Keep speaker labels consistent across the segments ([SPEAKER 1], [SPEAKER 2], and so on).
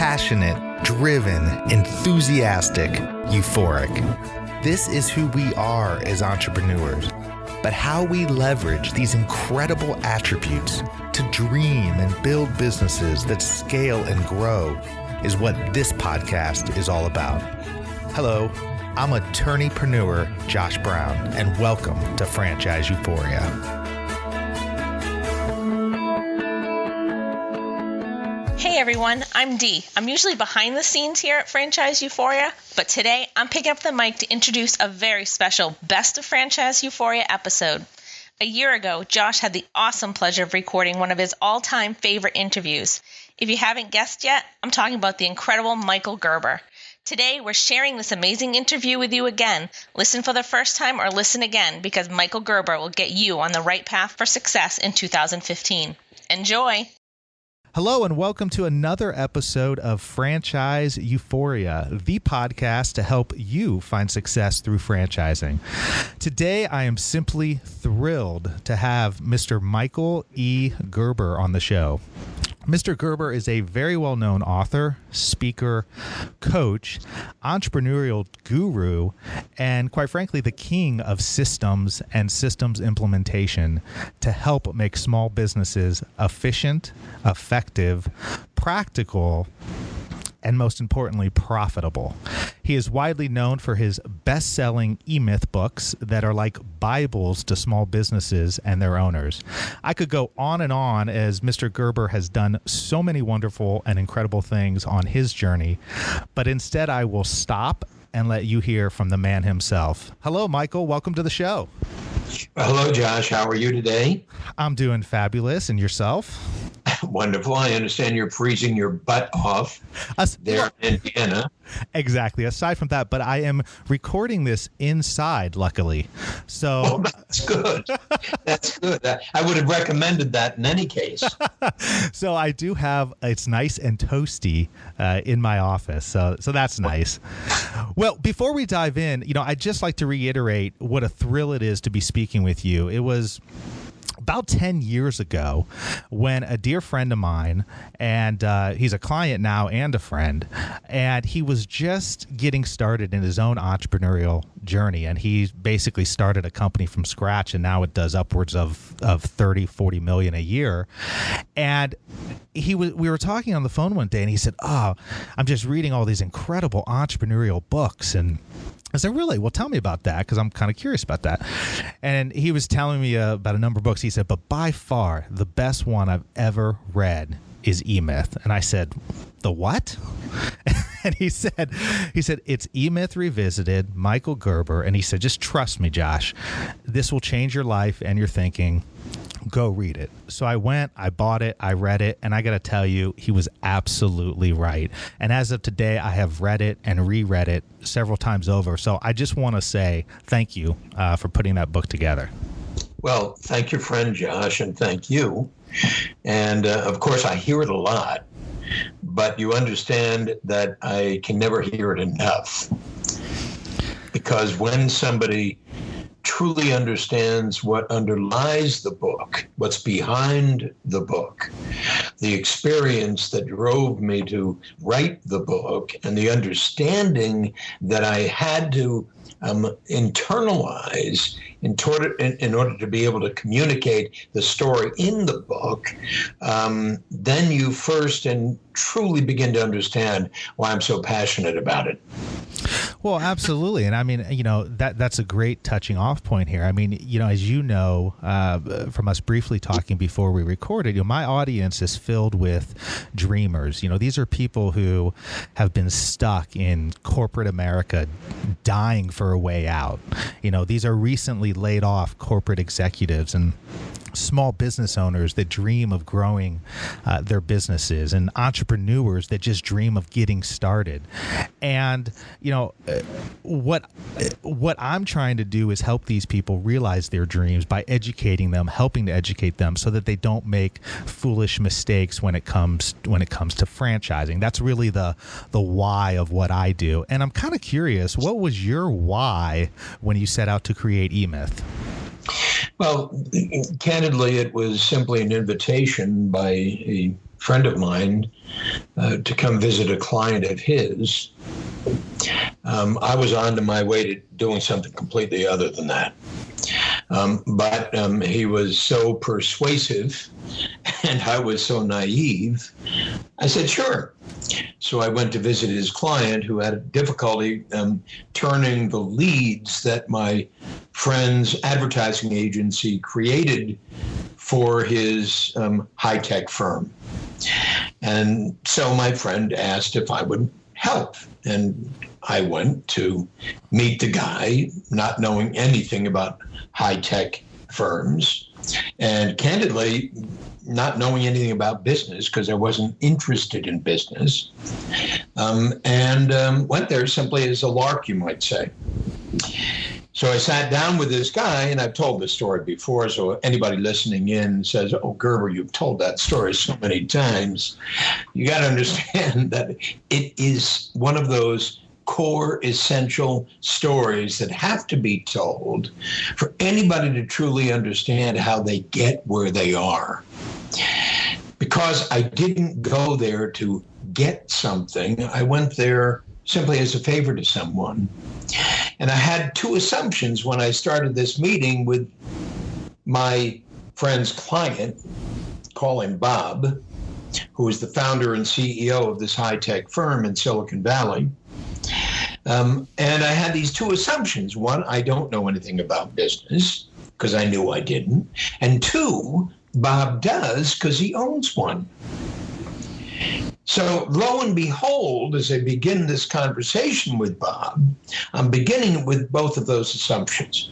[SPEAKER 1] passionate, driven, enthusiastic, euphoric. This is who we are as entrepreneurs. But how we leverage these incredible attributes to dream and build businesses that scale and grow is what this podcast is all about. Hello, I'm attorneypreneur Josh Brown, and welcome to Franchise Euphoria.
[SPEAKER 2] Hey everyone, I'm Dee. I'm usually behind the scenes here at Franchise Euphoria, but today I'm picking up the mic to introduce a very special Best of Franchise Euphoria episode. A year ago, Josh had the awesome pleasure of recording one of his all-time favorite interviews. If you haven't guessed yet, I'm talking about the incredible Michael Gerber. Today, we're sharing this amazing interview with you again. Listen for the first time or listen again, because Michael Gerber will get you on the right path for success in 2015. Enjoy!
[SPEAKER 1] Hello and welcome to another episode of Franchise Euphoria, the podcast to help you find success through franchising. Today, I am simply thrilled to have Mr. Michael E. Gerber on the show. Mr. Gerber is a very well-known author, speaker, coach, entrepreneurial guru, and quite frankly, the king of systems and systems implementation to help make small businesses efficient, effective, practical, and most importantly, profitable. He is widely known for his best-selling E-Myth books that are like Bibles to small businesses and their owners. I could go on and on, as Mr. Gerber has done so many wonderful and incredible things on his journey, but instead I will stop and let you hear from the man himself. Hello, Michael. Welcome to the show.
[SPEAKER 3] Hello, Josh. How are you today?
[SPEAKER 1] I'm doing fabulous. And yourself?
[SPEAKER 3] Wonderful. I understand you're freezing your butt off there in Indiana.
[SPEAKER 1] Exactly. Aside from that, but I am recording this inside, luckily. So
[SPEAKER 3] that's good. That's good. I would have recommended that in any case.
[SPEAKER 1] So I do have, it's nice and toasty in my office. So that's nice. Well, before we dive in, I'd just like to reiterate what a thrill it is to be speaking with you. It was about 10 years ago when a dear friend of mine, and he's a client now and a friend, and he was just getting started in his own entrepreneurial journey. And he basically started a company from scratch, and now it does upwards of 30, 40 million a year. And we were talking on the phone one day, and he said, I'm just reading all these incredible entrepreneurial books. And I said, really? Well, tell me about that, because I'm kind of curious about that. And he was telling me about a number of books. He said, but by far, the best one I've ever read is E-Myth. And I said, the what? And he said, it's E-Myth Revisited, Michael Gerber. And he said, just trust me, Josh, this will change your life and your thinking. Go read it. So I went, I bought it, I read it, and I got to tell you, he was absolutely right. And as of today, I have read it and reread it several times over. So I just want to say thank you for putting that book together.
[SPEAKER 3] Well, thank your friend, Josh, and thank you. And of course, I hear it a lot, but you understand that I can never hear it enough. Because when somebody truly understands what underlies the book, what's behind the book, the experience that drove me to write the book, and the understanding that I had to internalize in order to be able to communicate the story in the book, then you first and truly begin to understand why I'm so passionate about it.
[SPEAKER 1] Well, absolutely. And I mean, that's a great touching off point here. I mean, as you know, from us briefly talking before we recorded, my audience is filled with dreamers. These are people who have been stuck in corporate America, dying for a way out. These are recently laid off corporate executives and small business owners that dream of growing their businesses, and entrepreneurs that just dream of getting started. And what I'm trying to do is help these people realize their dreams by educating them, helping to educate them, so that they don't make foolish mistakes when it comes to franchising. That's really the why of what I do. And I'm kind of curious, what was your why when you set out to create E-Myth?
[SPEAKER 3] Well, candidly, it was simply an invitation by a friend of mine to come visit a client of his. I was on to my way to doing something completely other than that. But he was so persuasive and I was so naive. I said, sure. So I went to visit his client who had difficulty turning the leads that my friend's advertising agency created for his high-tech firm. And so my friend asked if I would help. And I went to meet the guy, not knowing anything about high-tech firms, and candidly, not knowing anything about business because I wasn't interested in business, and went there simply as a lark, you might say. So I sat down with this guy, and I've told this story before, so anybody listening in says, oh, Gerber, you've told that story so many times. You got to understand that it is one of those core essential stories that have to be told for anybody to truly understand how they get where they are. Because I didn't go there to get something. I went there simply as a favor to someone. And I had two assumptions when I started this meeting with my friend's client, call him Bob, who is the founder and CEO of this high-tech firm in Silicon Valley. And I had these two assumptions. One, I don't know anything about business because I knew I didn't. And two, Bob does because he owns one. So lo and behold, as I begin this conversation with Bob, I'm beginning with both of those assumptions.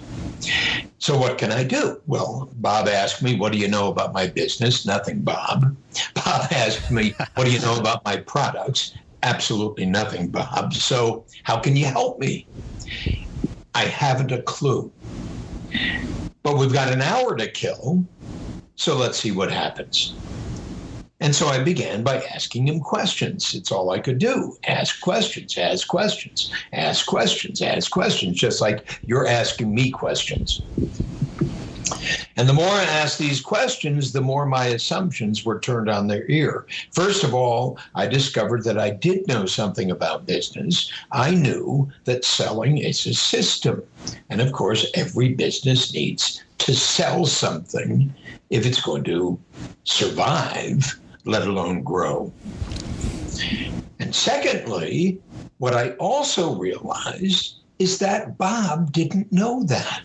[SPEAKER 3] So what can I do? Well, Bob asked me, what do you know about my business? Nothing, Bob. Bob asked me, what do you know about my products? Absolutely nothing, Bob. So how can you help me? I haven't a clue. But we've got an hour to kill, so let's see what happens. And so I began by asking him questions. It's all I could do. Ask questions, ask questions, ask questions, ask questions, just like you're asking me questions. And the more I asked these questions, the more my assumptions were turned on their ear. First of all, I discovered that I did know something about business. I knew that selling is a system. And of course, every business needs to sell something if it's going to survive, let alone grow. And secondly, what I also realized is that Bob didn't know that.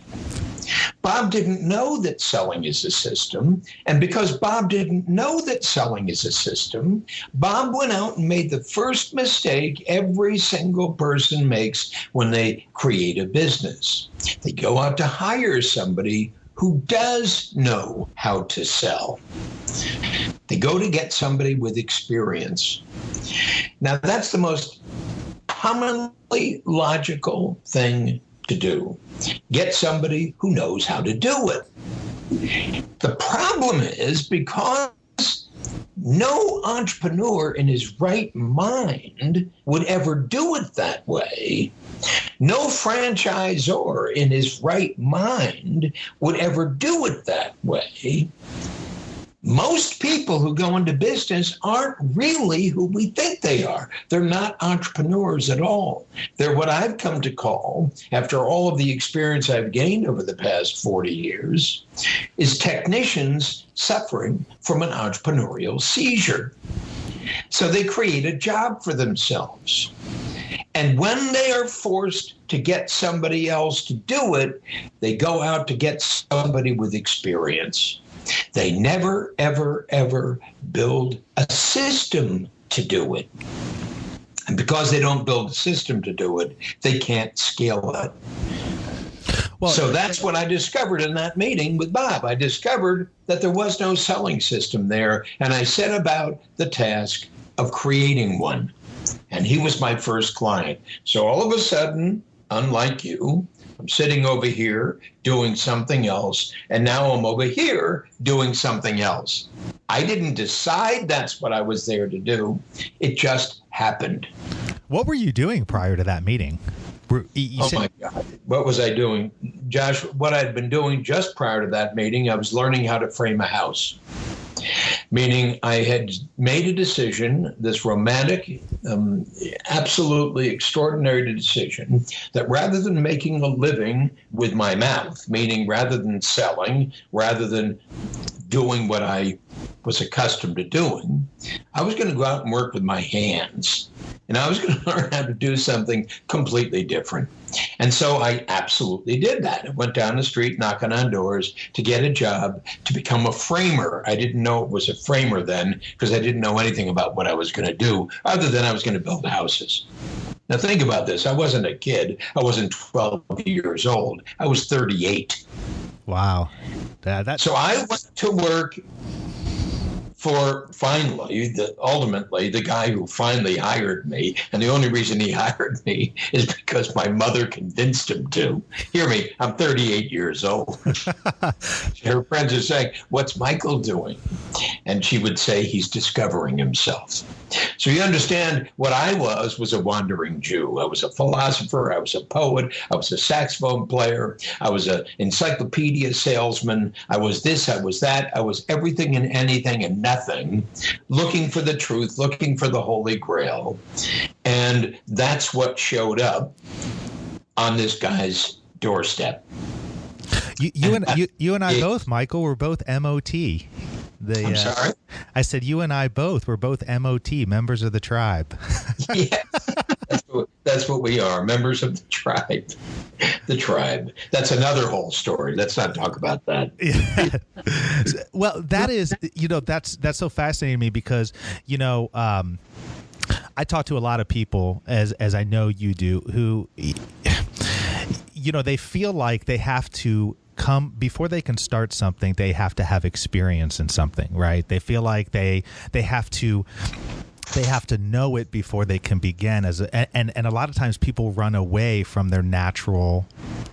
[SPEAKER 3] Bob didn't know that selling is a system. And because Bob didn't know that selling is a system, Bob went out and made the first mistake every single person makes when they create a business. They go out to hire somebody who does know how to sell. They go to get somebody with experience. Now, that's the most commonly logical thing to do. Get somebody who knows how to do it. The problem is because no entrepreneur in his right mind would ever do it that way. No franchisor in his right mind would ever do it that way. Most people who go into business aren't really who we think they are. They're not entrepreneurs at all. They're what I've come to call, after all of the experience I've gained over the past 40 years, is technicians suffering from an entrepreneurial seizure. So they create a job for themselves. And when they are forced to get somebody else to do it, they go out to get somebody with experience. They never, ever, ever build a system to do it. And because they don't build a system to do it, they can't scale it. Well, so that's what I discovered in that meeting with Bob. I discovered that there was no selling system there, and I set about the task of creating one. And he was my first client. So all of a sudden, unlike you, I'm sitting over here doing something else, and now I'm over here doing something else. I didn't decide that's what I was there to do. It just happened.
[SPEAKER 1] What were you doing prior to that meeting?
[SPEAKER 3] My God. What was I doing? Josh, what I'd been doing just prior to that meeting, I was learning how to frame a house. Meaning I had made a decision, this romantic, absolutely extraordinary decision, that rather than making a living with my mouth, meaning rather than selling, rather than doing what I was accustomed to doing, I was going to go out and work with my hands. And I was going to learn how to do something completely different. And so I absolutely did that. I went down the street knocking on doors to get a job, to become a framer. I didn't know it was a framer then because I didn't know anything about what I was going to do other than I was going to build houses. Now think about this. I wasn't a kid. I wasn't 12 years old. I was 38.
[SPEAKER 1] Wow.
[SPEAKER 3] So I went to work for ultimately the guy who finally hired me. And the only reason he hired me is because my mother convinced him to. Hear me, I'm 38 years old. Her friends are saying, "What's Michael doing?" And she would say, "He's discovering himself." So you understand what I was a wandering Jew. I was a philosopher. I was a poet. I was a saxophone player. I was an encyclopedia salesman. I was this, I was that. I was everything and anything and nothing, looking for the truth, looking for the Holy Grail. And that's what showed up on this guy's doorstep.
[SPEAKER 1] You and I both, Michael, were both MOT.
[SPEAKER 3] I'm sorry?
[SPEAKER 1] I said you and I both were both MOT, members of the tribe.
[SPEAKER 3] Yeah, that's what we are, members of the tribe. The tribe. That's another whole story. Let's not talk about that.
[SPEAKER 1] Yeah. Well, that is, that's so fascinating to me because, I talk to a lot of people, as I know you do, who, they feel like they have to before they can start something, they have to have experience in something, right? They feel like they have to know it before they can begin. And a lot of times people run away from their natural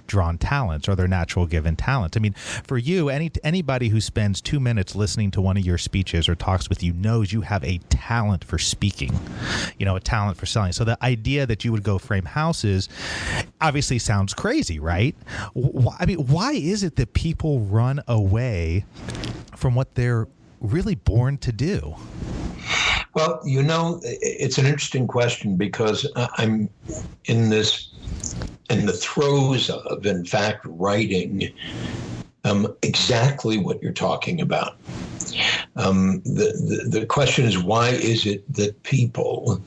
[SPEAKER 1] drawn talents or their natural given talents. I mean, for you, anybody who spends 2 minutes listening to one of your speeches or talks with you knows you have a talent for speaking, a talent for selling. So the idea that you would go frame houses obviously sounds crazy, right? Why is it that people run away from what they're really born to do?
[SPEAKER 3] Well, it's an interesting question because I'm in the throes of, in fact, writing exactly what you're talking about. The question is, why is it that people,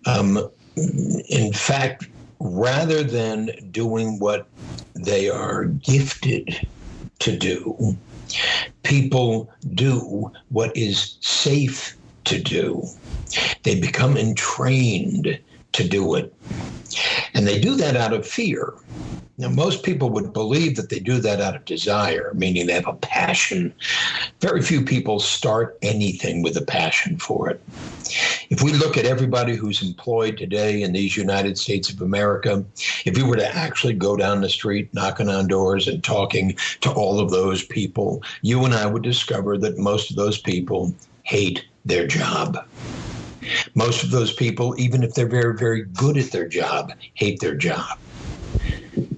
[SPEAKER 3] in fact, rather than doing what they are gifted to do, people do what is safe to do. They become entrained to do it. And they do that out of fear. Now, most people would believe that they do that out of desire, meaning they have a passion. Very few people start anything with a passion for it. If we look at everybody who's employed today in these United States of America, if we were to actually go down the street, knocking on doors and talking to all of those people, you and I would discover that most of those people hate their job. Most of those people, even if they're very, very good at their job, hate their job.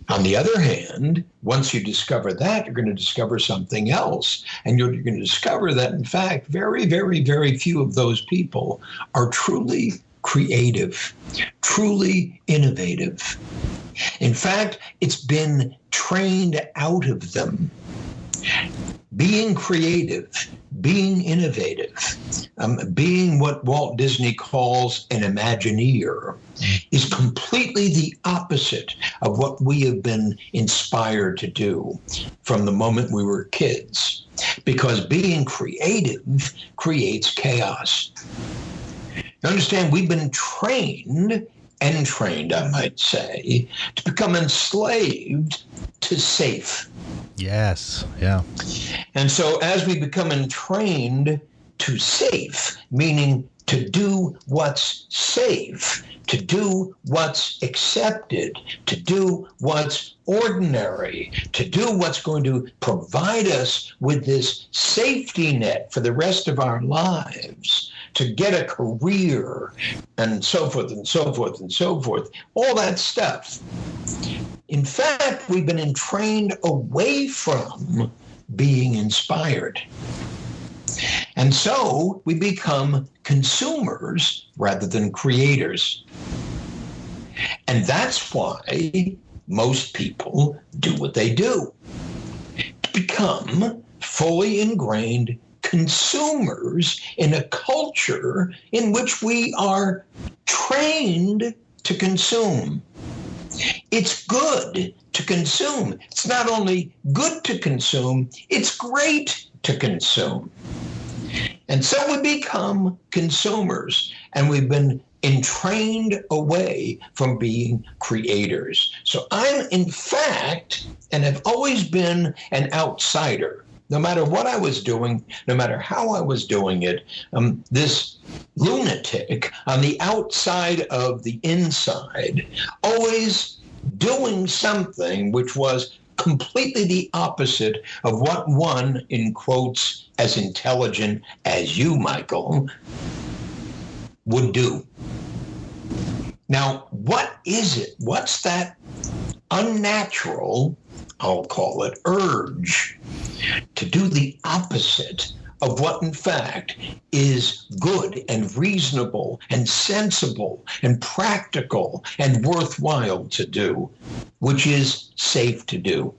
[SPEAKER 3] On the other hand, once you discover that, you're going to discover something else. And you're going to discover that, in fact, very, very, very few of those people are truly creative, truly innovative. In fact, it's been trained out of them. Being creative, being innovative, being what Walt Disney calls an Imagineer is completely the opposite of what we have been inspired to do from the moment we were kids, because being creative creates chaos. You understand, we've been trained, I might say, to become enslaved to safe.
[SPEAKER 1] Yes, yeah.
[SPEAKER 3] And so as we become entrained to safe, meaning to do what's safe, to do what's accepted, to do what's ordinary, to do what's going to provide us with this safety net for the rest of our lives, to get a career, and so forth and so forth and so forth, all that stuff. In fact, we've been entrained away from being inspired. And so we become consumers rather than creators. And that's why most people do what they do, to become fully ingrained consumers in a culture in which we are trained to consume. It's good to consume. It's not only good to consume, it's great to consume. And so we become consumers, and we've been entrained away from being creators. So I'm, in fact, and have always been an outsider. No matter what I was doing, no matter how I was doing it, this lunatic on the outside of the inside, always doing something which was completely the opposite of what one, in quotes, as intelligent as you, Michael, would do. Now, what is it? What's that unnatural, I'll call it, urge to do the opposite of what, in fact, is good and reasonable and sensible and practical and worthwhile to do, which is safe to do?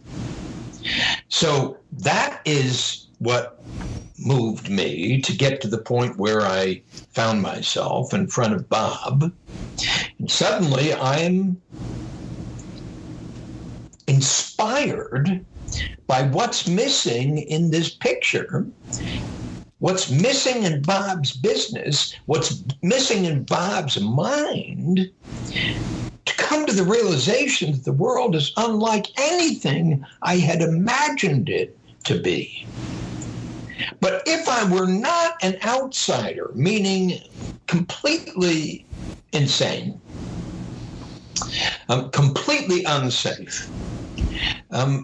[SPEAKER 3] So that is what moved me to get to the point where I found myself in front of Bob. And suddenly I'm inspired by what's missing in this picture, what's missing in Bob's business, what's missing in Bob's mind, to come to the realization that the world is unlike anything I had imagined it to be. But if I were not an outsider, meaning completely insane, completely unsafe,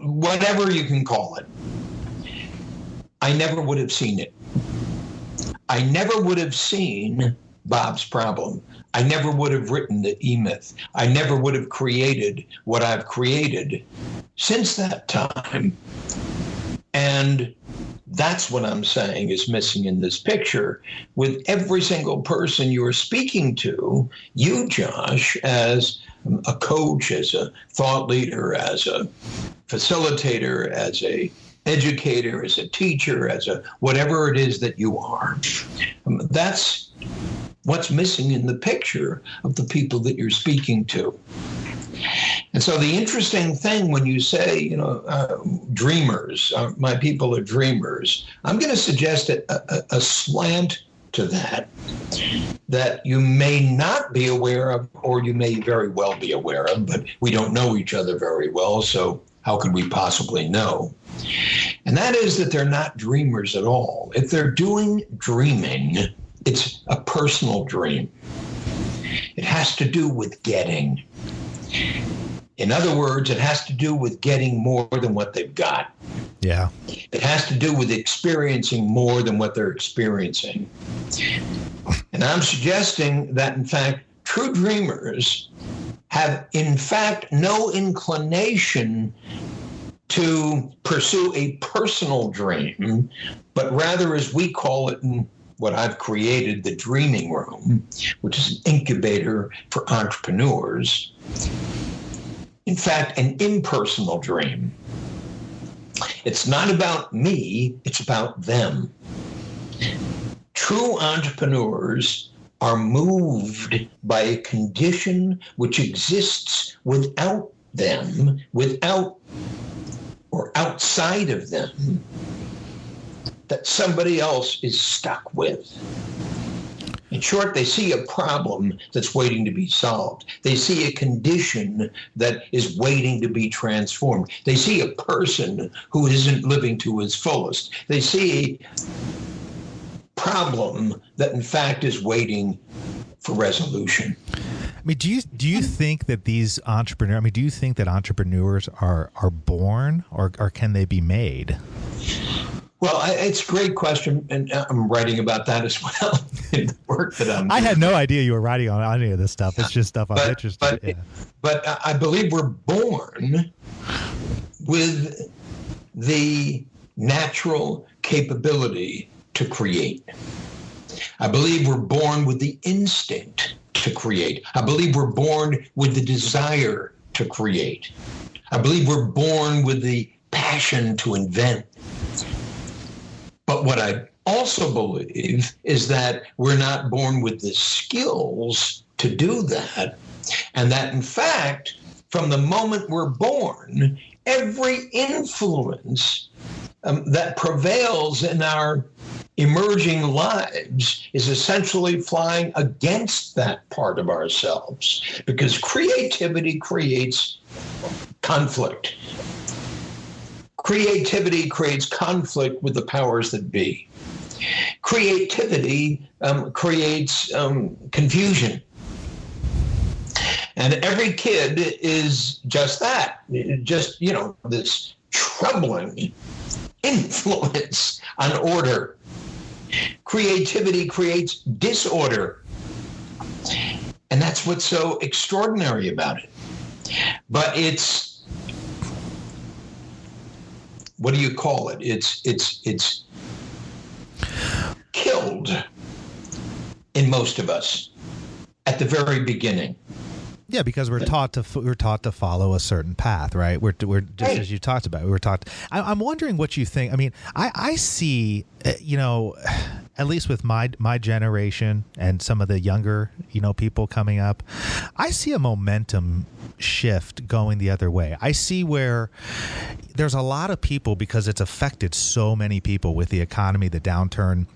[SPEAKER 3] whatever you can call it, I never would have seen it. I never would have seen Bob's problem. I never would have written the E-Myth. I never would have created what I've created since that time. And that's what I'm saying is missing in this picture. With every single person you are speaking to, you, Josh, as a coach, as a thought leader, as a facilitator, as a educator, as a teacher, as a whatever it is that you are, that's what's missing in the picture of the people that you're speaking to. And so the interesting thing when you say, dreamers, my people are dreamers, I'm going to suggest a slant to that you may not be aware of, or you may very well be aware of, but we don't know each other very well, so how could we possibly know? And that is that they're not dreamers at all. If they're doing dreaming, it's a personal dream. It has to do with getting. In other words, it has to do with getting more than what they've got.
[SPEAKER 1] Yeah.
[SPEAKER 3] It has to do with experiencing more than what they're experiencing. And I'm suggesting that, in fact, true dreamers have, in fact, no inclination to pursue a personal dream, but rather, as we call it in what I've created, the dreaming room, which is an incubator for entrepreneurs. In fact, an impersonal dream. It's not about me, it's about them. True entrepreneurs are moved by a condition which exists without them, without or outside of them, that somebody else is stuck with. In short, they see a problem that's waiting to be solved. They see a condition that is waiting to be transformed. They see a person who isn't living to his fullest. They see a problem that, in fact, is waiting for resolution.
[SPEAKER 1] I mean, do you think that these entrepreneurs? I mean, do you think that entrepreneurs are born, or can they be made?
[SPEAKER 3] Well, it's a great question, and I'm writing about that as well in the work that I'm doing.
[SPEAKER 1] I had no idea you were writing on any of this stuff. It's just stuff I'm interested in.
[SPEAKER 3] But I believe we're born with the natural capability to create. I believe we're born with the instinct to create. I believe we're born with the desire to create. I believe we're born with the passion to invent. But what I also believe is that we're not born with the skills to do that, and that in fact, from the moment we're born, every influence that prevails in our emerging lives is essentially flying against that part of ourselves, because creativity creates conflict. Creativity creates conflict with the powers that be. Creativity creates confusion. And every kid is just that, just, this troubling influence on order. Creativity creates disorder. And that's what's so extraordinary about it. But it's, what do you call it? It's killed in most of us at the very beginning.
[SPEAKER 1] Yeah, because we're taught to follow a certain path, right? We're just as you talked about. We were taught. I'm wondering what you think. I mean, I see, at least with my generation and some of the younger, people coming up, I see a momentum shift going the other way. I see where there's a lot of people, because it's affected so many people with the economy, the downturn,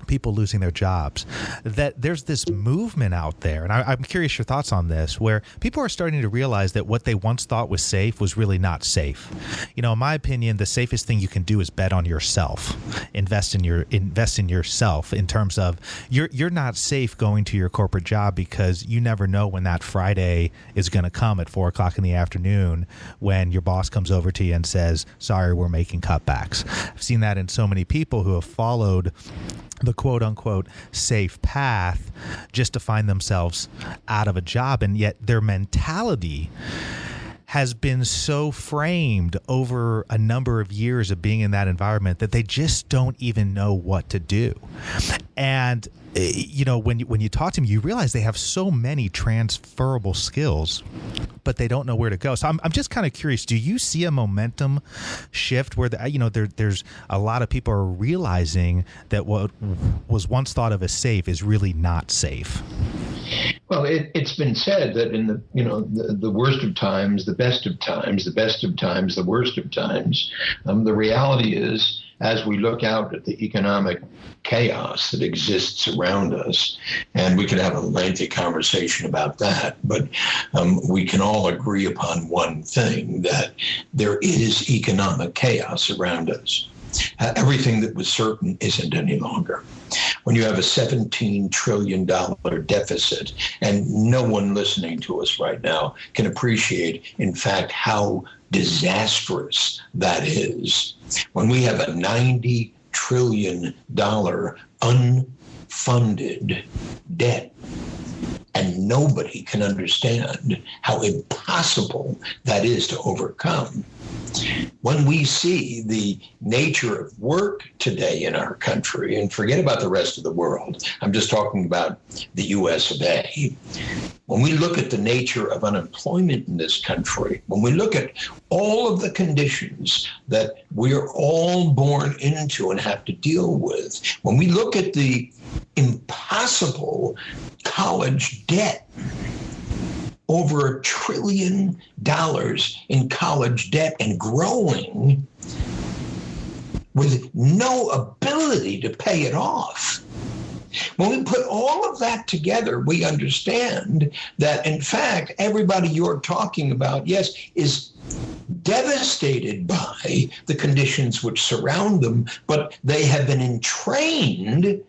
[SPEAKER 1] people losing their jobs, that there's this movement out there. And I'm curious your thoughts on this, where people are starting to realize that what they once thought was safe was really not safe. In my opinion, the safest thing you can do is bet on yourself, invest in yourself, in terms of you're not safe going to your corporate job, because you never know when that Friday is going to come at 4:00 in the afternoon when your boss comes over to you and says, sorry, we're making cutbacks. I've seen that in so many people who have followed the quote unquote safe path just to find themselves out of a job. And yet their mentality has been so framed over a number of years of being in that environment that they just don't even know what to do. And when you talk to them, you realize they have so many transferable skills, but they don't know where to go. So I'm just kind of curious. Do you see a momentum shift where there's a lot of people are realizing that what was once thought of as safe is really not safe?
[SPEAKER 3] Well, it's been said that in the worst of times, the best of times, the best of times, the worst of times, the reality is, as we look out at the economic chaos that exists around us, and we can have a lengthy conversation about that, but we can all agree upon one thing, that there is economic chaos around us. Everything that was certain isn't any longer. When you have a $17 trillion deficit, and no one listening to us right now can appreciate, in fact, how disastrous that is. When we have a $90 trillion unfunded debt, and nobody can understand how impossible that is to overcome. When we see the nature of work today in our country, and forget about the rest of the world, I'm just talking about the US of A. When we look at the nature of unemployment in this country, when we look at all of the conditions that we're all born into and have to deal with, when we look at the impossible college debt, over $1 trillion in college debt and growing, with no ability to pay it off. When we put all of that together, we understand that, in fact, everybody you're talking about, yes, is devastated by the conditions which surround them, but they have been entrained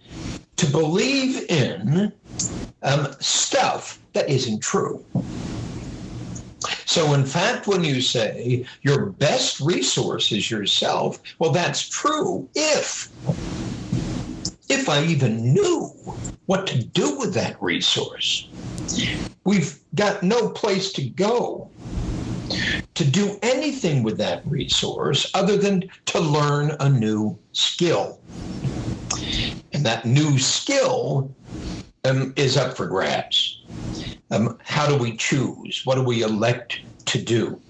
[SPEAKER 3] to believe in stuff that isn't true. So, in fact, when you say your best resource is yourself, well, that's true if I even knew what to do with that resource. We've got no place to go to do anything with that resource other than to learn a new skill. And that new skill is up for grabs. How do we choose? What do we elect to do?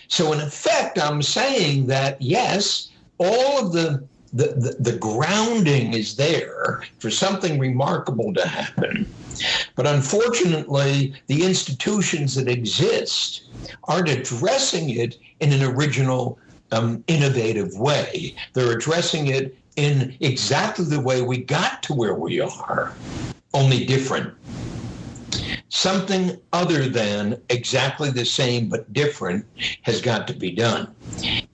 [SPEAKER 3] So in effect, I'm saying that, yes, all of the grounding is there for something remarkable to happen. But unfortunately, the institutions that exist aren't addressing it in an original, innovative way. They're addressing it in exactly the way we got to where we are, only different. Something other than exactly the same but different has got to be done,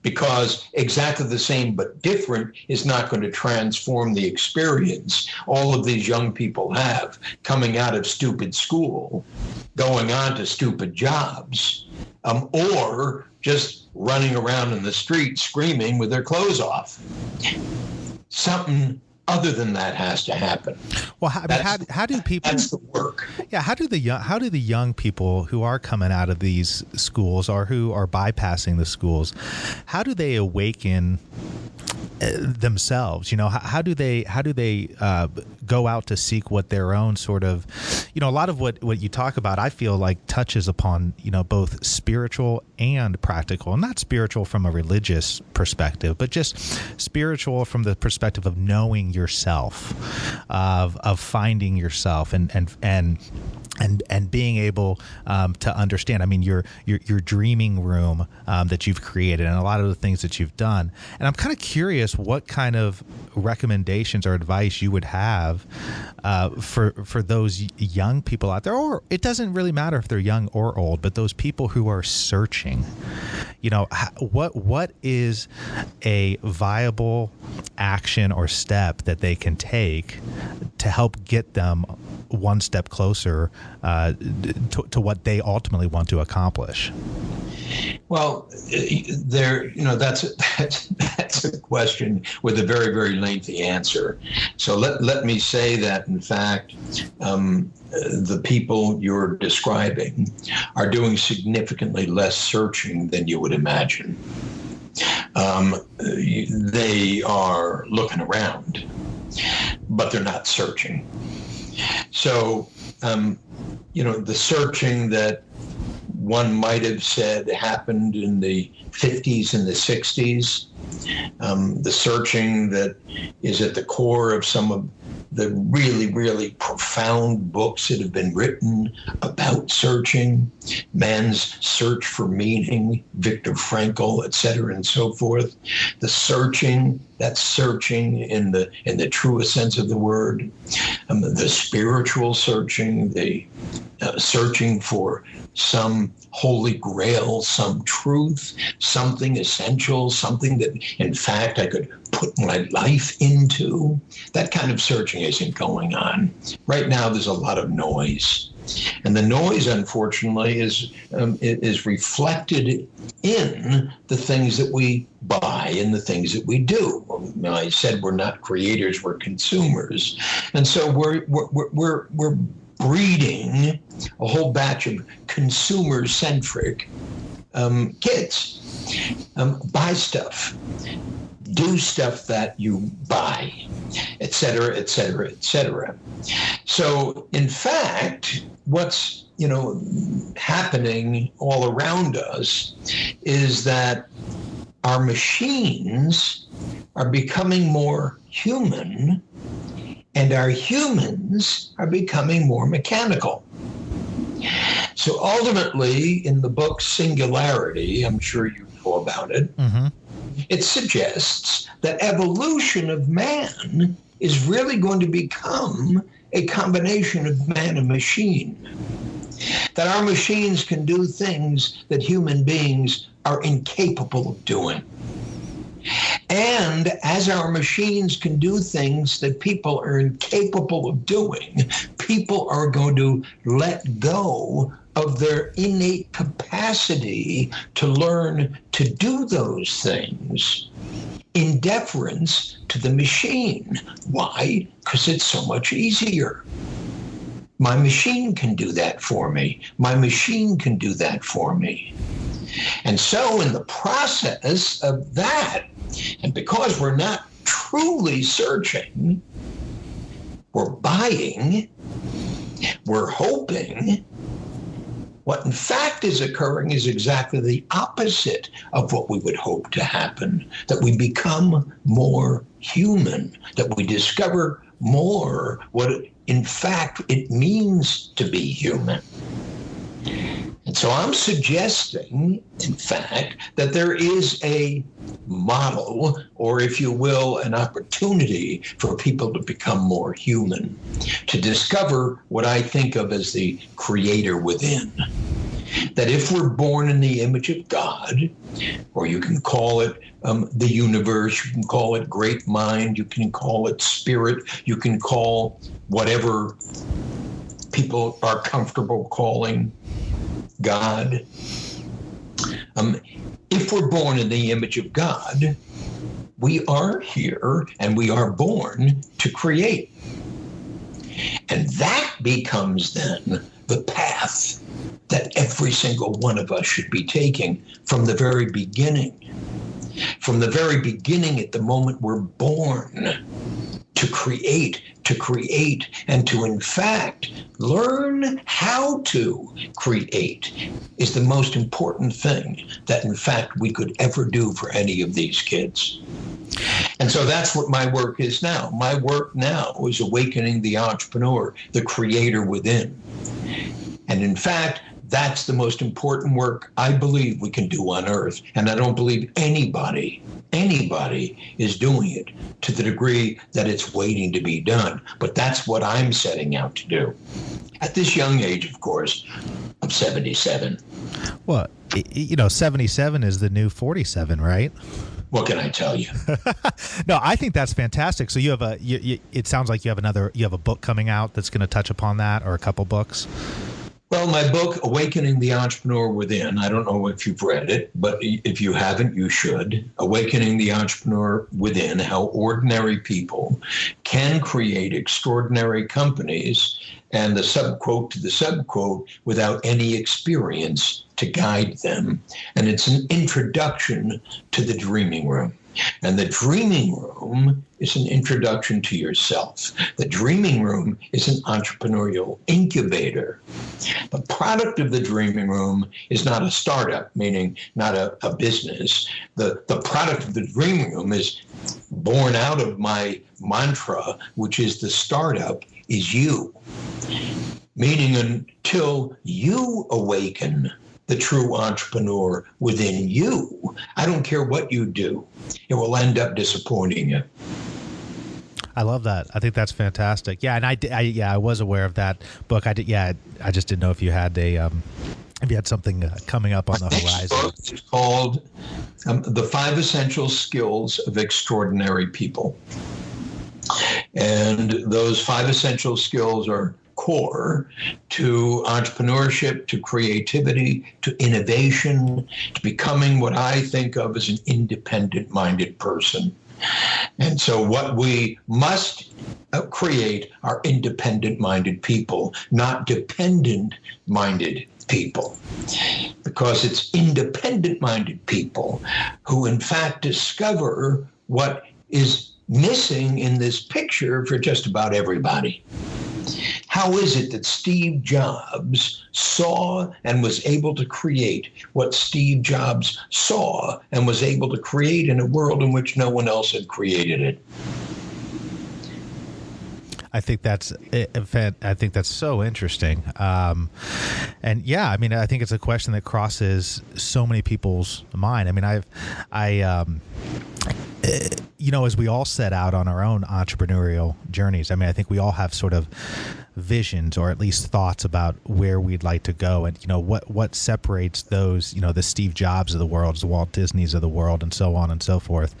[SPEAKER 3] because exactly the same but different is not going to transform the experience all of these young people have coming out of stupid school, going on to stupid jobs, or just running around in the street screaming with their clothes off. Something other than that has to happen.
[SPEAKER 1] Well, how do people?
[SPEAKER 3] That's the work.
[SPEAKER 1] Yeah, how do the young people who are coming out of these schools or who are bypassing the schools, how do they awaken themselves? How do they go out to seek what their own sort of, a lot of what you talk about, I feel like touches upon both spiritual and practical, and not spiritual from a religious perspective, but just spiritual from the perspective of knowing yourself, of finding yourself, and being able to understand. I mean, your dreaming room that you've created, and a lot of the things that you've done. And I'm kind of curious what kind of recommendations or advice you would have for those young people out there, or it doesn't really matter if they're young or old, but those people who are searching. What is a viable action or step that they can take to help get them one step closer to what they ultimately want to accomplish?
[SPEAKER 3] Well, that's a question with a very, very lengthy answer. So let me say that, in fact, the people you're describing are doing significantly less searching than you would imagine. They are looking around, but they're not searching. So, the searching that one might have said happened in the 50s and the 60s, the searching that is at the core of some of the really, really profound books that have been written about searching, man's search for meaning, Viktor Frankl, et cetera, and so forth. The searching, that's searching in the truest sense of the word. The spiritual searching, the searching for some holy grail, some truth, something essential, something that, in fact, I could put my life into. That kind of searching isn't going on. Right now, there's a lot of noise. And the noise, unfortunately, is reflected in the things that we buy and the things that we do. I said we're not creators, we're consumers. And so we're breeding a whole batch of consumer-centric kids. Buy stuff. Do stuff that you buy, et cetera, et cetera, et cetera. So, in fact, what's happening all around us is that our machines are becoming more human, and our humans are becoming more mechanical. So ultimately, in the book Singularity, I'm sure you know about it, it suggests that evolution of man is really going to become a combination of man and machine. That our machines can do things that human beings are incapable of doing. And as our machines can do things that people are incapable of doing, people are going to let go of their innate capacity to learn to do those things in deference to the machine. Why? Because it's so much easier. My machine can do that for me. My machine can do that for me. And so in the process of that, and because we're not truly searching, we're buying, we're hoping. What in fact is occurring is exactly the opposite of what we would hope to happen, that we become more human, that we discover more what in fact it means to be human. And so I'm suggesting, in fact, that there is a model, or if you will, an opportunity for people to become more human, to discover what I think of as the creator within. That if we're born in the image of God, or you can call it the universe, you can call it great mind, you can call it spirit, you can call whatever people are comfortable calling God. If we're born in the image of God, we are here and we are born to create. And that becomes then the path that every single one of us should be taking from the very beginning. From the very beginning, at the moment we're born, to create, and to, in fact, learn how to create is the most important thing that, in fact, we could ever do for any of these kids. And so that's what my work is now. My work now is awakening the entrepreneur, the creator within. And in fact, that's the most important work I believe we can do on earth. And I don't believe anybody is doing it to the degree that it's waiting to be done. But that's what I'm setting out to do. At this young age, of course, I'm 77.
[SPEAKER 1] Well, 77 is the new 47, right?
[SPEAKER 3] What can I tell you?
[SPEAKER 1] No, I think that's fantastic. So you have it sounds like you have a book coming out that's going to touch upon that, or a couple books.
[SPEAKER 3] Well, my book, Awakening the Entrepreneur Within, I don't know if you've read it, but if you haven't, you should. Awakening the Entrepreneur Within, How Ordinary People Can Create Extraordinary Companies, and the subquote to the subquote, without any experience to guide them. And it's an introduction to the dreaming room. And the dreaming room is an introduction to yourself. The dreaming room is an entrepreneurial incubator. The product of the dreaming room is not a startup, meaning not a business. The product of the dreaming room is born out of my mantra, which is the startup is you. Meaning until you awaken the true entrepreneur within you, I don't care what you do, it will end up disappointing you.
[SPEAKER 1] I love that. I think that's fantastic. Yeah, and I was aware of that book. I just didn't know if you had something coming up on the horizon.
[SPEAKER 3] Book is called The 5 Essential Skills of Extraordinary People. And those 5 essential skills are core to entrepreneurship, to creativity, to innovation, to becoming what I think of as an independent-minded person. And so what we must create are independent-minded people, not dependent-minded people. Because it's independent-minded people who, in fact, discover what is missing in this picture for just about everybody. How is it that Steve Jobs saw and was able to create what Steve Jobs saw and was able to create in a world in which no one else had created it?
[SPEAKER 1] I think that's so interesting. And yeah, I mean, I think it's a question that crosses so many people's mind. I mean, as we all set out on our own entrepreneurial journeys, I mean, I think we all have sort of visions, or at least thoughts about where we'd like to go, and what separates those, the Steve Jobs of the world, the Walt Disneys of the world, and so on and so forth,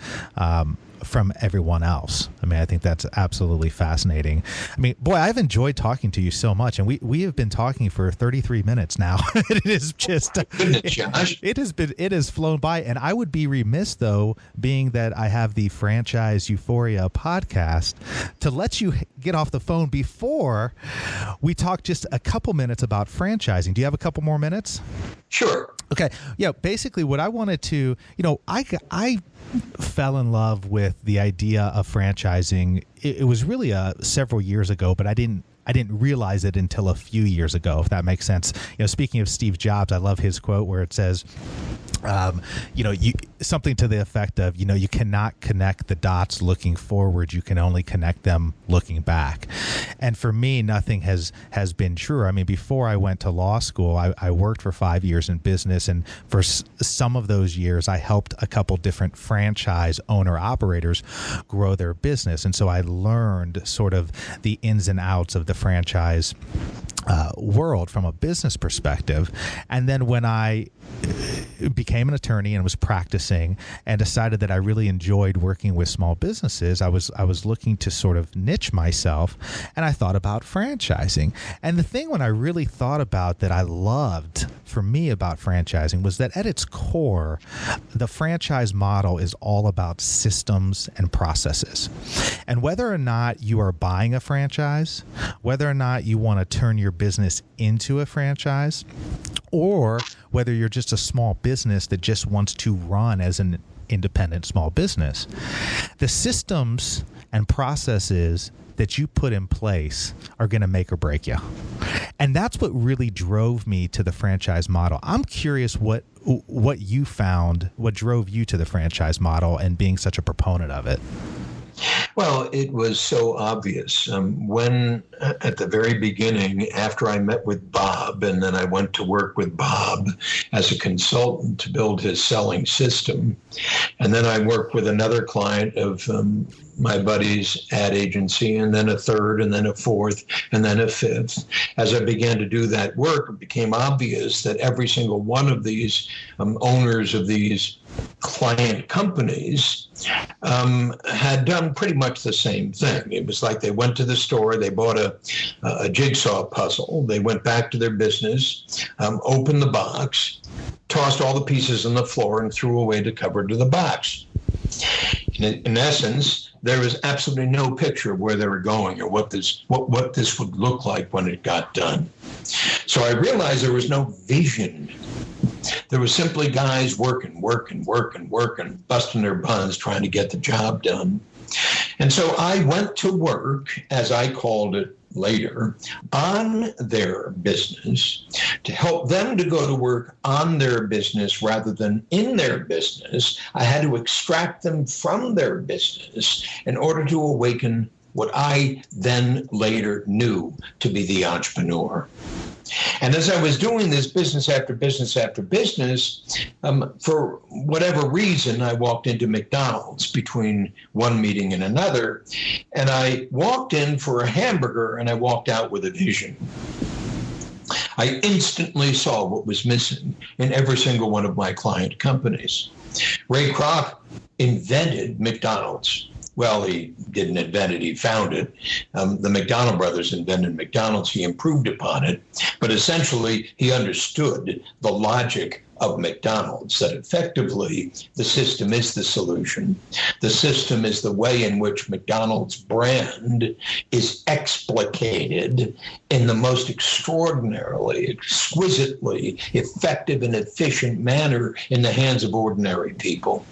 [SPEAKER 1] from everyone else. I mean, I think that's absolutely fascinating. I mean, boy, I've enjoyed talking to you so much, and we have been talking for 33 minutes now. It is just it has flown by, and I would be remiss, though, being that I have the Franchise Euphoria podcast, to let you get off the phone before we talk just a couple minutes about franchising. Do you have a couple more minutes?
[SPEAKER 3] Sure.
[SPEAKER 1] Okay. Yeah. Basically, what I wanted to, I fell in love with the idea of franchising it was really several years ago, but I didn't realize it until a few years ago, if that makes sense. Speaking of Steve Jobs, I love his quote where it says, something to the effect of, you cannot connect the dots looking forward. You can only connect them looking back. And for me, nothing has been truer. I mean, before I went to law school, I worked for 5 years in business. And for some of those years, I helped a couple different franchise owner operators grow their business. And so I learned sort of the ins and outs of the franchise world from a business perspective. And then when I became an attorney and was practicing and decided that I really enjoyed working with small businesses, I was looking to sort of niche myself, and I thought about franchising. And the thing when I really thought about that I loved for me about franchising was that at its core, the franchise model is all about systems and processes. And whether or not you are buying a franchise, whether or not you want to turn your business into a franchise, or whether you're just a small business that just wants to run as an independent small business, the systems and processes that you put in place are going to make or break you. And that's what really drove me to the franchise model. I'm curious what you found, what drove you to the franchise model and being such a proponent of it.
[SPEAKER 3] Well, it was so obvious. When, at the very beginning, after I met with Bob, and then I went to work with Bob as a consultant to build his selling system, and then I worked with another client of my buddy's ad agency, and then a third, and then a fourth, and then a fifth. As I began to do that work, it became obvious that every single one of these owners of these client companies had done pretty much the same thing. It was like they went to the store, they bought a jigsaw puzzle, they went back to their business, opened the box, tossed all the pieces on the floor, and threw away the cover to the box. In essence, there was absolutely no picture of where they were going or what this would look like when it got done. So I realized there was no vision. There was simply guys working, busting their buns, trying to get the job done. And so I went to work, as I called it later, on their business to help them to go to work on their business rather than in their business. I had to extract them from their business in order to awaken what I then later knew to be the entrepreneur. And as I was doing this business after business after business, for whatever reason, I walked into McDonald's between one meeting and another, and I walked in for a hamburger, and I walked out with a vision. I instantly saw what was missing in every single one of my client companies. Ray Kroc invented McDonald's. Well, he didn't invent it, he found it. The McDonald brothers invented McDonald's, he improved upon it. But essentially, he understood the logic of McDonald's, that effectively the system is the solution. The system is the way in which McDonald's brand is explicated in the most extraordinarily, exquisitely effective and efficient manner in the hands of ordinary people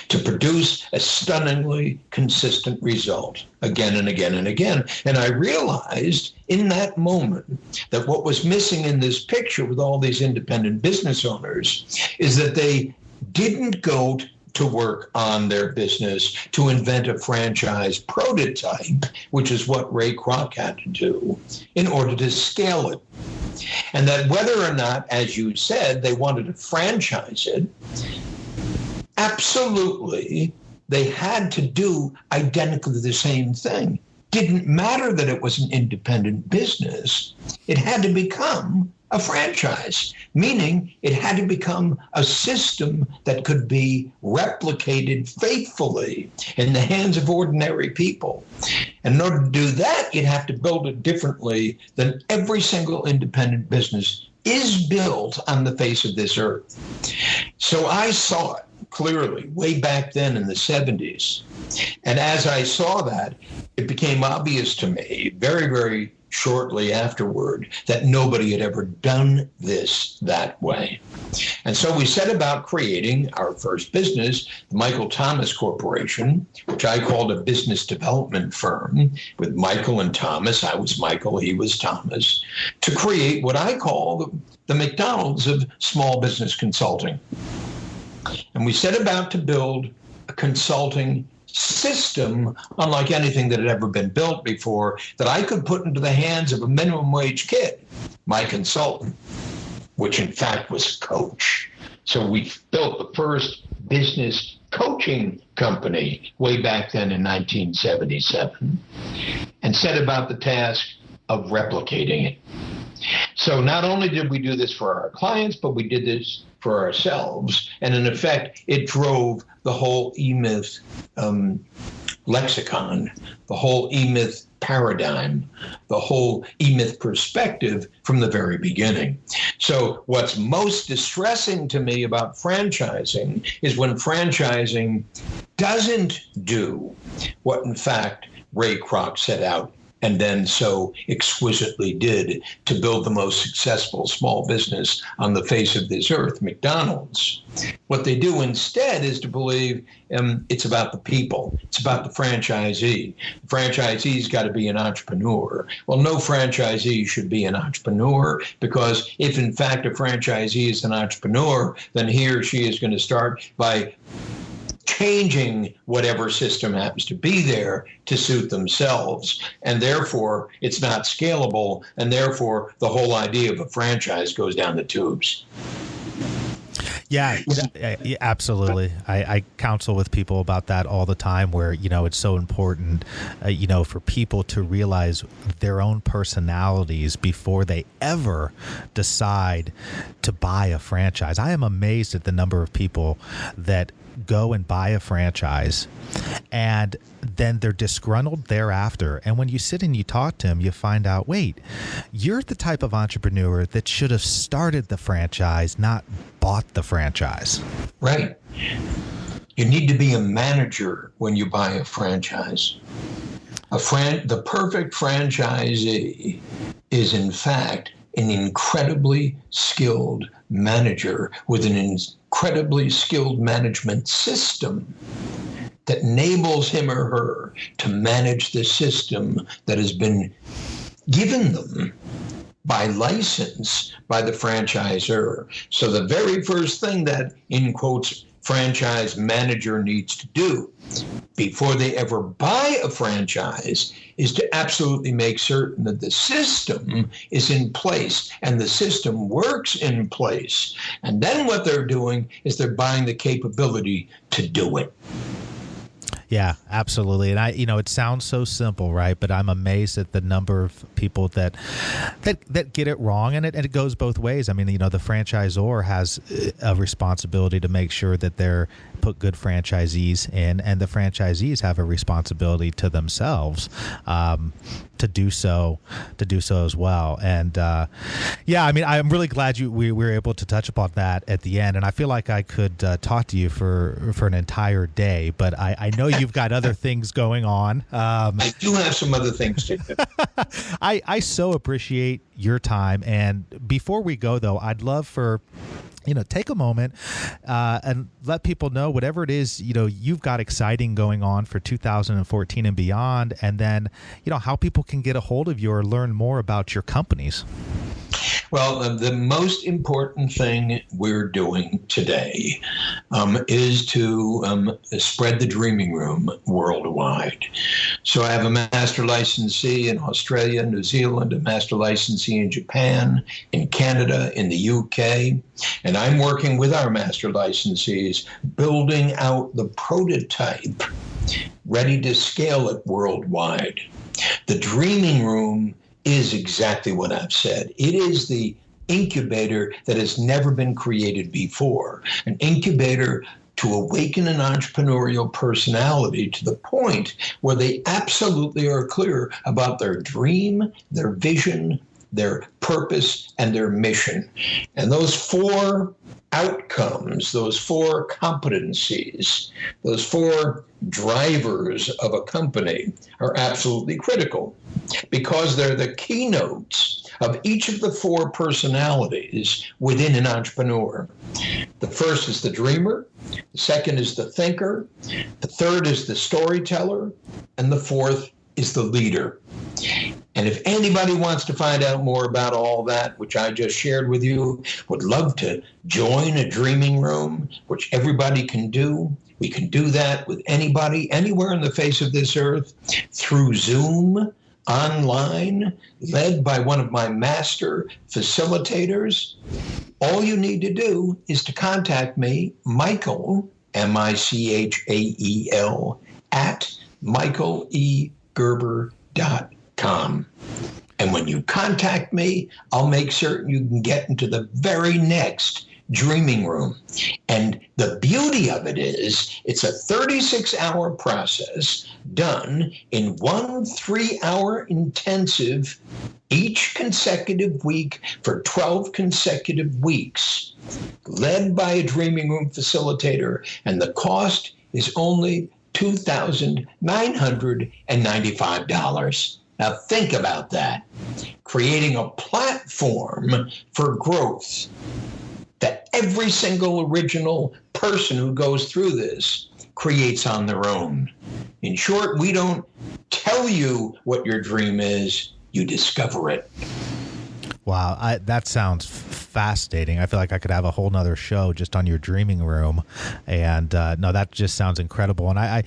[SPEAKER 3] to produce a stunningly consistent result again and again and again. And I realized in that moment that what was missing in this picture with all these independent business owners is that they didn't go to work on their business to invent a franchise prototype, which is what Ray Kroc had to do in order to scale it. And that whether or not, as you said, they wanted to franchise it, absolutely, they had to do identically the same thing. Didn't matter that it was an independent business. It had to become a franchise, meaning it had to become a system that could be replicated faithfully in the hands of ordinary people. And in order to do that, you'd have to build it differently than every single independent business is built on the face of this earth. So I saw it. clearly way back then in the 70s. And as I saw that, it became obvious to me very, very shortly afterward that nobody had ever done this that way. And so we set about creating our first business, the Michael Thomas Corporation, which I called a business development firm with Michael and Thomas. I was Michael, he was Thomas, to create what I call the McDonald's of small business consulting. And we set about to build a consulting system unlike anything that had ever been built before that I could put into the hands of a minimum wage kid, my consultant, which in fact was a coach. So we built the first business coaching company way back then in 1977 and set about the task of replicating it. So not only did we do this for our clients, but we did this for ourselves. And in effect, it drove the whole E-Myth lexicon, the whole E-Myth paradigm, the whole E-Myth perspective from the very beginning. So what's most distressing to me about franchising is when franchising doesn't do what, in fact, Ray Kroc set out and then so exquisitely did to build the most successful small business on the face of this earth, McDonald's. What they do instead is to believe it's about the people. It's about the franchisee. The franchisee's got to be an entrepreneur. Well, no franchisee should be an entrepreneur, because if in fact a franchisee is an entrepreneur, then he or she is going to start by changing whatever system happens to be there to suit themselves. And therefore, it's not scalable. And therefore, the whole idea of a franchise goes down the tubes.
[SPEAKER 1] Yeah, absolutely. I counsel with people about that all the time, where, it's so important, for people to realize their own personalities before they ever decide to buy a franchise. I am amazed at the number of people that go and buy a franchise and then they're disgruntled thereafter. And when you sit and you talk to them, you find out, wait, you're the type of entrepreneur that should have started the franchise, not bought the franchise.
[SPEAKER 3] Right. You need to be a manager when you buy a franchise. The perfect franchisee is, in fact, an incredibly skilled manager with an incredibly skilled management system that enables him or her to manage the system that has been given them by license by the franchisor. So the very first thing that, in quotes, franchise manager needs to do before they ever buy a franchise is to absolutely make certain that the system is in place and the system works in place. And then what they're doing is they're buying the capability to do it.
[SPEAKER 1] Yeah, absolutely. And it sounds so simple, right? But I'm amazed at the number of people that get it wrong, and it goes both ways. I mean, the franchisor has a responsibility to make sure that they're put good franchisees in, and the franchisees have a responsibility to themselves to do so as well. And I'm really glad we were able to touch upon that at the end. And I feel like I could talk to you for an entire day, but I know you've got other things going on.
[SPEAKER 3] I do have some other things to do.
[SPEAKER 1] I so appreciate your time. And before we go, though, I'd love for take a moment and let people know whatever it is, you've got exciting going on for 2014 and beyond, and then, how people can get a hold of you or learn more about your companies.
[SPEAKER 3] Well, the most important thing we're doing today is to spread the dreaming room worldwide. So I have a master licensee in Australia, New Zealand, a master licensee in Japan, in Canada, in the UK, and I'm working with our master licensees, building out the prototype, ready to scale it worldwide. The dreaming room is exactly what I've said. It is the incubator that has never been created before, an incubator to awaken an entrepreneurial personality to the point where they absolutely are clear about their dream, their vision, their purpose, and their mission. And those 4 outcomes, those 4 competencies, those 4 drivers of a company are absolutely critical because they're the keynotes of each of the 4 personalities within an entrepreneur. The first is the dreamer, the second is the thinker, the third is the storyteller, and the fourth is the leader. And if anybody wants to find out more about all that, which I just shared with you, would love to join a dreaming room, which everybody can do. We can do that with anybody, anywhere on the face of this earth, through Zoom, online, led by one of my master facilitators. All you need to do is to contact me, Michael, Michael, at michaelegerber.com. And when you contact me, I'll make certain you can get into the very next dreaming room. And the beauty of it is it's a 36-hour process done in 1 3-hour intensive each consecutive week for 12 consecutive weeks, led by a dreaming room facilitator. And the cost is only $2,995. Now think about that. Creating a platform for growth that every single original person who goes through this creates on their own. In short, we don't tell you what your dream is, you discover it.
[SPEAKER 1] Wow, that sounds fascinating. I feel like I could have a whole nother show just on your dreaming room. And no, that just sounds incredible. And I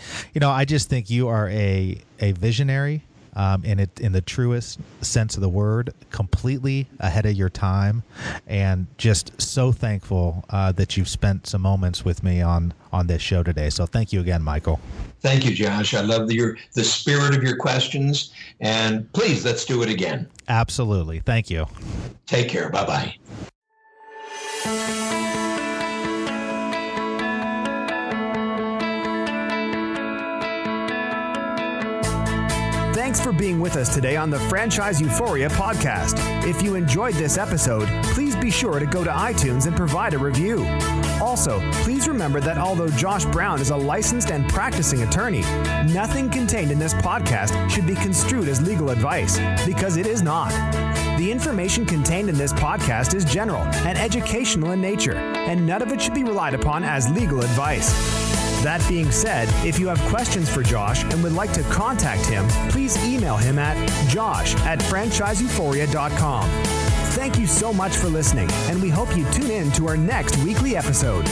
[SPEAKER 1] just think you are a visionary. In the truest sense of the word, completely ahead of your time, and just so thankful that you've spent some moments with me on this show today. So thank you again, Michael.
[SPEAKER 3] Thank you, Josh. I love the spirit of your questions, and please, let's do it again.
[SPEAKER 1] Absolutely. Thank you.
[SPEAKER 3] Take care. Bye-bye.
[SPEAKER 4] Thanks for being with us today on the Franchise Euphoria podcast. If you enjoyed this episode, please be sure to go to iTunes and provide a review. Also, please remember that although Josh Brown is a licensed and practicing attorney, nothing contained in this podcast should be construed as legal advice, because it is not. The information contained in this podcast is general and educational in nature, and none of it should be relied upon as legal advice. That being said, if you have questions for Josh and would like to contact him, please email him at josh@franchiseeuphoria.com. Thank you so much for listening, and we hope you tune in to our next weekly episode.